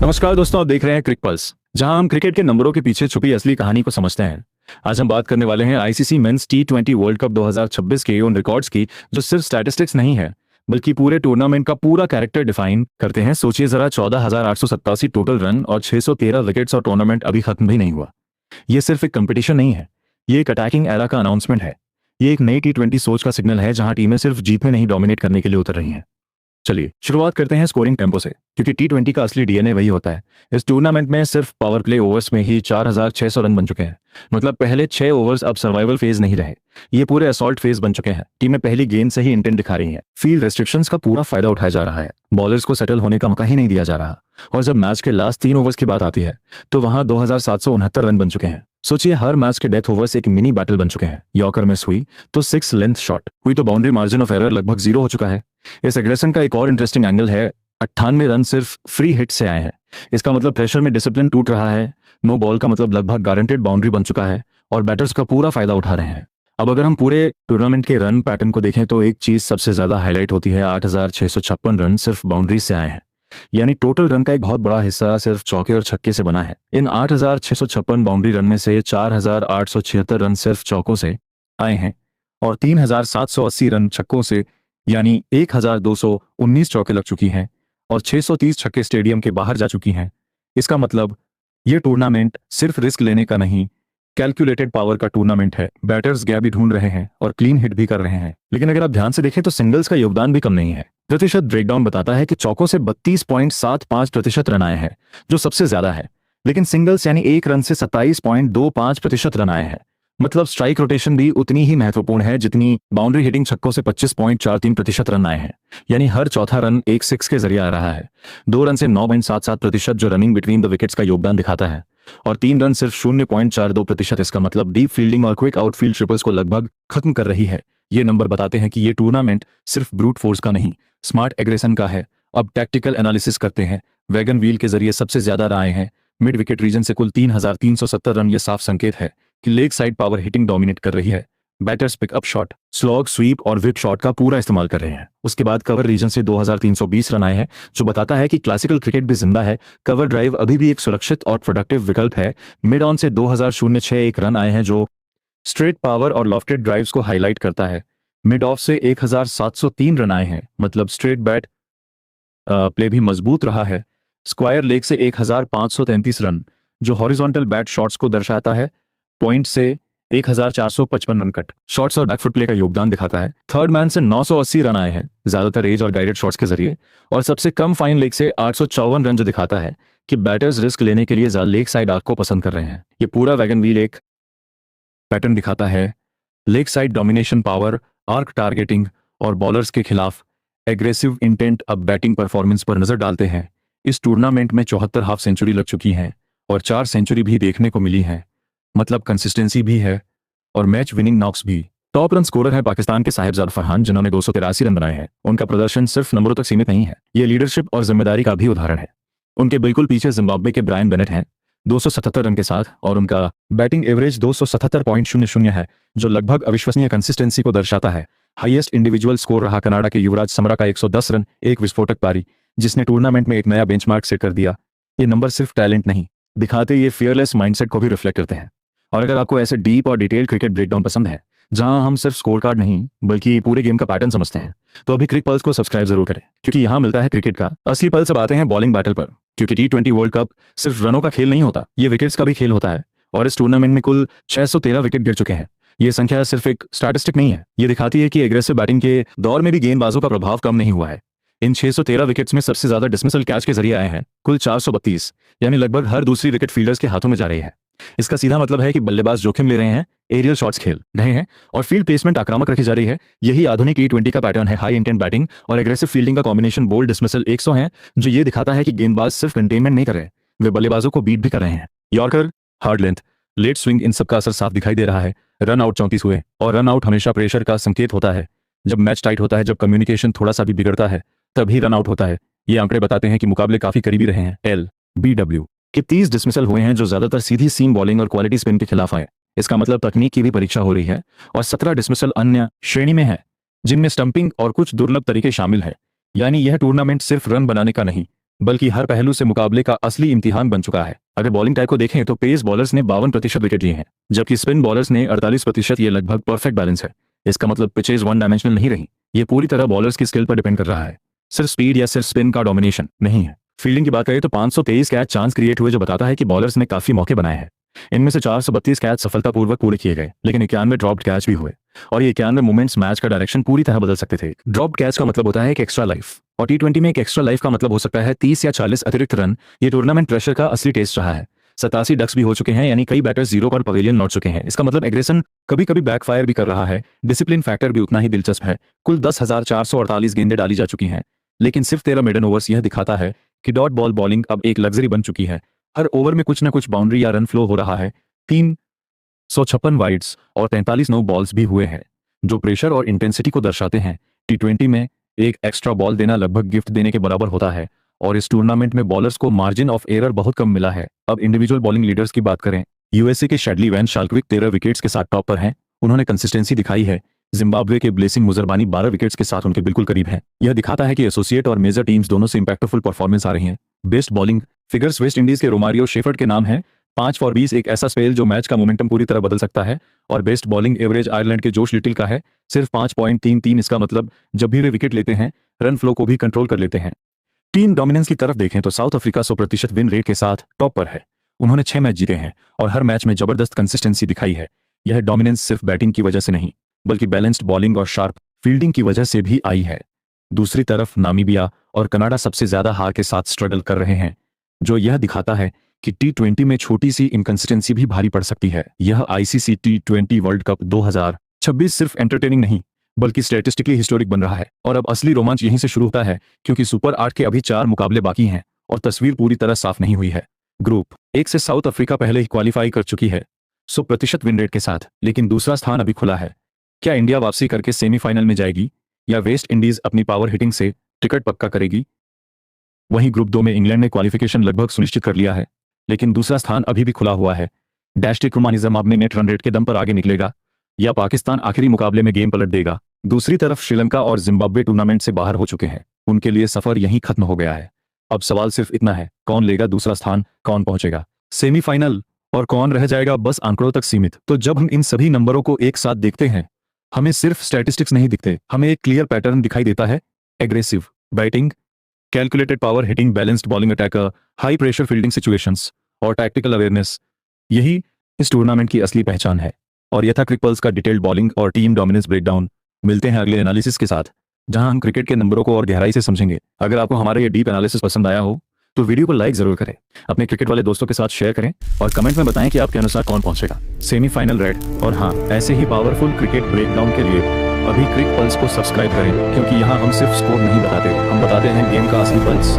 नमस्कार दोस्तों, आप देख रहे हैं क्रिक पल्स, जहां हम क्रिकेट के नंबरों के पीछे छुपी असली कहानी को समझते हैं। आज हम बात करने वाले हैं आईसीसी मेंस टी20 वर्ल्ड कप 2026 के उन रिकॉर्ड्स की जो सिर्फ स्टैटिस्टिक्स नहीं है बल्कि पूरे टूर्नामेंट का पूरा कैरेक्टर डिफाइन करते हैं। सोचिए जरा, 14,887 टोटल रन और 613 विकेट्स और टूर्नामेंट अभी खत्म भी नहीं हुआ। ये सिर्फ एक कंपटीशन नहीं है, ये एक अटैकिंग एरा का अनाउंसमेंट है। ये एक नई टी20 सोच का सिग्नल है, जहां टीमें सिर्फ जीतने नहीं, डोमिनेट करने के लिए उतर रही हैं। चलिए शुरुआत करते हैं स्कोरिंग टेम्पो से, क्योंकि टी20 का असली डीएनए वही होता है। इस टूर्नामेंट में सिर्फ पावर प्ले ओवर्स में ही 4,600 रन बन चुके हैं। मतलब पहले 6 ओवर्स अब सर्वाइवल फेज नहीं रहे, ये पूरे असॉल्ट फेज बन चुके हैं। टीमें पहली गेंद से ही इंटेंट दिखा रही हैं। फील्ड रेस्ट्रिक्शंस का पूरा फायदा उठाया जा रहा है, बॉलर्स को सेटल होने का मौका ही नहीं दिया जा रहा। और जब मैच के लास्ट 3 ओवर्स की बात आती है तो वहां 2,769 रन बन चुके हैं। सोचिए, हर मैच के डेथ ओवर्स एक मिनी बैटल बन चुके हैं। यॉर्कर मिस हुई तो 6 लेंथ शॉट हुई तो बाउंड्री मार्जिन ऑफ एरर लगभग 0 हो चुका है। इस एग्रेशन का एक और इंटरेस्टिंग एंगल है, 98 रन सिर्फ फ्री हिट से आए हैं। इसका मतलब प्रेशर में डिसिप्लिन टूट रहा है। नो बॉल का मतलब लगभग गारंटेड बाउंड्री बन चुका है और बैटर्स का पूरा फायदा उठा रहे हैं। अब अगर हम पूरे टूर्नामेंट के रन पैटर्न को देखें तो एक चीज सबसे ज्यादा हाईलाइट होती है, 8,656 रन सिर्फ बाउंड्री से आए हैं। यानी टोटल रन का एक बहुत बड़ा हिस्सा सिर्फ चौके और छक्के से बना है। इन 8,656 बाउंड्री रन में से 4,876 रन सिर्फ चौकों से आए हैं और 3,780 रन छक्कों से, यानी 1,219 चौके लग चुकी हैं और 630 छक्के स्टेडियम के बाहर जा चुकी हैं। इसका मतलब ये टूर्नामेंट सिर्फ रिस्क लेने का नहीं, कैलकुलेटेड पावर का टूर्नामेंट है। बैटर्स गैप भी ढूंढ रहे हैं और क्लीन हिट भी कर रहे हैं। लेकिन अगर आप ध्यान से देखें तो सिंगल्स का योगदान भी कम नहीं है। प्रतिशत ब्रेकडाउन बताता है कि चौकों से 32.75% रन आए हैं, जो सबसे ज्यादा है। लेकिन सिंगल्स यानी एक रन से 27.25% रन आए हैं। मतलब स्ट्राइक रोटेशन भी उतनी ही महत्वपूर्ण है जितनी बाउंड्री हिटिंग छक्कों से 25.43% रन आए हैं। यानी हर चौथा रन एक सिक्स के जरिए आ रहा है। 2 रन से 9.77%, जो रनिंग बिटवीन द विकेट्स का योगदान दिखाता है, और 3 रन सिर्फ 0.42%। इसका मतलब डीप फील्डिंग और क्विक आउटफील्ड ट्रिपल्स को लगभग खत्म कर रही है। ये नंबर बताते हैं कि ये टूर्नामेंट सिर्फ ब्रूट फोर्स का नहीं, स्मार्ट एग्रेशन का है। अब टैक्टिकल एनालिसिस करते हैं। वैगन व्हील के जरिए सबसे ज्यादा राय हैं। मिड विकेट रीजन से कुल 3,370 रन। ये साफ संकेत है कि leg side power hitting dominate कर रही है। Batters pickup shot, slog, sweep और विप शॉट का पूरा इस्तेमाल कर रहे हैं। उसके बाद कवर रीजन से 2,320 रन आए हैं, जो बताता है कि क्लासिकल क्रिकेट भी जिंदा है। कवर ड्राइव अभी भी एक सुरक्षित और प्रोडक्टिव विकल्प है। मिड ऑन से 2,061 रन आए हैं, जो स्ट्रेट पावर और लॉफ्टेड ड्राइव्स को हाईलाइट करता है। मिड ऑफ से 1,703 रन आए हैं, मतलब स्ट्रेट बैट प्ले भी मजबूत रहा है। स्क्वायर लेग से 1,533 रन, जो हॉरिजॉन्टल बैट शॉट्स को दर्शाता है। पॉइंट से 1,455 रन कट शॉट्स और बैकफुट प्ले का योगदान दिखाता है। थर्ड मैन से 980 रन आए हैं, ज्यादातर एज और गाइडेड शॉट्स के जरिए। और सबसे कम फाइन लेग से 854 रन, जो दिखाता है कि बैटर्स रिस्क लेने के लिए लेग साइड आर्क को पसंद कर रहे हैं। ये पूरा वैगन व्हील एक पैटर्न दिखाता है। Leg side domination, power, arc targeting और बॉलर्स के खिलाफ एग्रेसिव इंटेंट। अब बैटिंग परफॉर्मेंस पर नजर डालते हैं। इस टूर्नामेंट में 74 हाफ सेंचुरी लग चुकी हैं और 4 सेंचुरी भी देखने को मिली हैं। मतलब कंसिस्टेंसी भी है और मैच विनिंग नॉक्स भी। टॉप रन स्कोरर है पाकिस्तान के साहिबजादा फरहान, जिन्होंने 283 रन बनाए हैं। उनका प्रदर्शन सिर्फ नंबरों तक सीमित नहीं है, ये लीडरशिप और जिम्मेदारी का भी उदाहरण है। उनके बिल्कुल पीछे जिम्बाब्वे के ब्रायन बेनेट हैं 277 रन के साथ, और उनका बैटिंग एवरेज 277.00 है, जो लगभग अविश्वसनीय कंसिस्टेंसी को दर्शाता है। हाईएस्ट इंडिविजुअल स्कोर रहा कनाडा के युवराज समरा का 110 रन, एक विस्फोटक पारी जिसने टूर्नामेंट में एक नया बेंचमार्क सेट कर दिया। ये नंबर सिर्फ टैलेंट नहीं दिखाते, ये फियरलेस माइंडसेट को भी रिफ्लेक्ट करते हैं। और अगर आपको ऐसे डीप और डिटेल क्रिकेट ब्रेकडाउन पसंद है, जहां हम सिर्फ स्कोर कार्ड नहीं बल्कि पूरे गेम का पैटर्न समझते हैं, तो अभी क्रिक पल्स को सब्सक्राइब जरूर करें, क्योंकि यहां मिलता है क्रिकेट का असली पल्स। अब आते हैं बॉलिंग बैटल पर, क्योंकि टी20 वर्ल्ड कप सिर्फ रनों का खेल नहीं होता, ये विकेट्स का भी खेल होता है। और इस टूर्नामेंट में कुल 613 विकेट गिर चुके हैं। ये संख्या सिर्फ एक स्टैटिस्टिक नहीं है, ये दिखाती है कि एग्रेसिव बैटिंग के दौर में भी गेंदबाजों का प्रभाव कम नहीं हुआ है। इन 613 विकेट्स में सबसे ज्यादा डिसमिसल कैच के जरिए आए हैं, कुल 432, यानी लगभग हर दूसरी विकेट फील्डर्स के हाथों में जा रही है। इसका सीधा मतलब है कि बल्लेबाज जोखिम ले रहे हैं, एरियल शॉट्स खेल रहे हैं और फील्ड प्लेसमेंट आक्रामक रखी जा रही है। यही आधुनिक टी20 का पैटर्न है। हाई इंटेंट बैटिंग और एग्रेसिव फील्डिंग का कॉम्बिनेशन, बोल्ड डिसमिसल 100 है, जो ये दिखाता है कि गेंदबाज सिर्फ कंटेनमेंट नहीं कर रहे, वे बल्लेबाजों को बीट भी कर रहे हैं। Yorker, hard length, late swing, इन सबका असर साफ दिखाई दे रहा है। रन आउट 34 हुए, और रन आउट हमेशा प्रेशर का संकेत होता है। जब मैच टाइट होता है, जब कम्युनिकेशन थोड़ा सा भी बिगड़ता है, तभी रन आउट होता है। ये आंकड़े बताते हैं कि मुकाबले काफी करीबी रहे हैं। LBW के 30 डिसमिसल हुए हैं, जो ज्यादातर सीधी सीम बॉलिंग और क्वालिटी स्पिन के खिलाफ आए। इसका मतलब तकनीक की भी परीक्षा हो रही है। और 17 डिसमिसल अन्य श्रेणी में है, जिनमें स्टंपिंग और कुछ दुर्लभ तरीके शामिल है। यानी यह टूर्नामेंट सिर्फ रन बनाने का नहीं बल्कि हर पहलू से मुकाबले का असली इम्तिहान बन चुका है। अगर बॉलिंग टाइप को देखें तो पेस बॉलर्स ने 52% विकेट लिए हैं, जबकि स्पिन बॉलर्स ने 48%। ये लगभग परफेक्ट बैलेंस है। इसका मतलब पिचेज वन डायमेंशनल नहीं रही। ये पूरी तरह बॉलर्स की स्किल पर डिपेंड कर रहा है, सिर्फ स्पीड या सिर्फ स्पिन का डोमिनेशन नहीं है। फील्डिंग की बात करें तो 523 कैच चांस क्रिएट हुए, जो बताता है कि बॉलर्स ने काफी मौके बनाए हैं। इनमें से 432 कैच सफलतापूर्वक पूरे किए गए, लेकिन 91 ड्रॉप्ड कैच भी हुए, और ये 91 मूवमेंट्स मैच का डायरेक्शन पूरी तरह बदल सकते थे। ड्रॉप्ड कैच का मतलब होता है एक एक्स्ट्रा लाइफ, और T20 में एक एक्स्ट्रा लाइफ का मतलब हो सकता है 30 या 40 अतिरिक्त रन। ये टूर्नामेंट प्रेशर का असली टेस्ट रहा है। 87 डक्स भी हो चुके हैं, यानी कई बैटर्स जीरो पर पवेलियन लौट चुके हैं। इसका मतलब एग्रेशन कभी कभी बैकफायर भी कर रहा है। डिसिप्लिन फैक्टर भी उतना ही दिलचस्प है। कुल 10,448 गेंदें डाली जा चुकी हैं, लेकिन सिर्फ 13 मेडन ओवर्स। यह दिखाता है कि डॉट बॉल बॉलिंग अब एक लग्जरी बन चुकी है। हर ओवर में कुछ न कुछ बाउंड्री या रन फ्लो हो रहा है। 356 वाइड्स और 43 नो बॉल्स भी हुए हैं, जो प्रेशर और इंटेंसिटी को दर्शाते हैं। T20 में एक एक्स्ट्रा बॉल देना लगभग गिफ्ट देने के बराबर होता है, और इस टूर्नामेंट में बॉलर्स को मार्जिन ऑफ एरर बहुत कम मिला है। अब इंडिविजुअल बॉलिंग लीडर्स की बात करें। यूएसए के शैडली वैन शाल्कविक 13 विकेट्स के साथ टॉप पर हैं। उन्होंने कंसिस्टेंसी दिखाई है। जिम्बाब्वे के ब्लेसिंग मुजरबानी 12 विकेट्स के साथ उनके बिल्कुल करीब हैं। यह दिखाता है कि एसोसिएट और मेजर टीम्स दोनों से इंपैक्टफुल परफॉर्मेंस आ रही हैं। Best bowling figures West Indies के रोमारियो शेफर्ड के नाम है। 5 फॉर 20 एक ऐसा स्पेल जो मैच का मोमेंटम पूरी तरह बदल सकता है। और बेस्ट बॉलिंग एवरेज आयरलैंड के जोश लिटिल का है, सिर्फ 5.33। इसका मतलब जब भी वे विकेट लेते हैं, रन फ्लो को भी कंट्रोल कर लेते हैं। टीम डोमिनेंस की तरफ देखें तो साउथ अफ्रीका 100% विन रेट के साथ टॉप पर है। उन्होंने 6 मैच जीते हैं और हर मैच में जबरदस्त कंसिस्टेंसी दिखाई है। यह डोमिनेंस सिर्फ बैटिंग की वजह से नहीं, बल्कि बैलेंस्ड बॉलिंग और शार्प फील्डिंग की वजह से भी आई है। दूसरी तरफ नामीबिया और कनाडा सबसे ज्यादा हार के साथ स्ट्रगल कर रहे हैं, जो यह दिखाता है कि T20 में छोटी सी इनकंसिस्टेंसी भी भारी पड़ सकती है। यह ICC T20 वर्ल्ड कप 2026 सिर्फ एंटरटेनिंग नहीं, बल्कि स्टैटिस्टिकली हिस्टोरिक बन रहा है। और अब असली रोमांच यहीं से शुरू होता है, क्योंकि सुपर 8 के अभी 4 मुकाबले बाकी हैं और तस्वीर पूरी तरह साफ नहीं हुई है। ग्रुप 1 से साउथ अफ्रीका पहले ही क्वालिफाई कर चुकी है 100% विन रेट के साथ, लेकिन दूसरा स्थान अभी खुला है। क्या इंडिया वापसी करके सेमीफाइनल में जाएगी, या वेस्ट इंडीज अपनी पावर हिटिंग से टिकट पक्का करेगी? वहीं ग्रुप 2 में इंग्लैंड ने क्वालिफिकेशन लगभग सुनिश्चित कर लिया है, लेकिन दूसरा स्थान अभी भी खुला हुआ है। डैश टिक्रुमानिज़म अपने नेट रन रेट के दम पर आगे निकलेगा, या पाकिस्तान आखिरी मुकाबले में गेम पलट देगा? दूसरी तरफ श्रीलंका और जिम्बाब्वे टूर्नामेंट से बाहर हो चुके हैं। उनके लिए सफर यहीं खत्म हो गया है। अब सवाल सिर्फ इतना है, कौन लेगा दूसरा स्थान, कौन पहुंचेगा सेमीफाइनल, और कौन रह जाएगा बस आंकड़ों तक सीमित? तो जब हम इन सभी नंबरों को एक साथ देखते हैं, हमें सिर्फ स्टैटिस्टिक्स नहीं दिखते, हमें एक क्लियर पैटर्न दिखाई देता है। Aggressive batting, calculated power hitting, balanced bowling attacker, high pressure fielding situations और टैक्टिकल अवेयरनेस, यही इस टूर्नामेंट की असली पहचान है। और यह था क्रिक पल्स का डिटेल्ड बॉलिंग और टीम डोमिनेंस ब्रेकडाउन। मिलते हैं अगले एनालिसिस के साथ, जहां हम क्रिकेट के नंबरों को और गहराई से समझेंगे। अगर आपको हमारा ये डीप एनालिसिस पसंद आया हो तो वीडियो को लाइक जरूर करें, अपने क्रिकेट वाले दोस्तों के साथ शेयर करें, और कमेंट में बताएं कि आपके अनुसार कौन पहुंचेगा सेमीफाइनल रेड। और हाँ, ऐसे ही पावरफुल क्रिकेट ब्रेकडाउन के लिए अभी क्रिक पल्स को सब्सक्राइब करें, क्योंकि यहाँ हम सिर्फ स्कोर नहीं बताते, हम बताते हैं गेम का असली पल्स।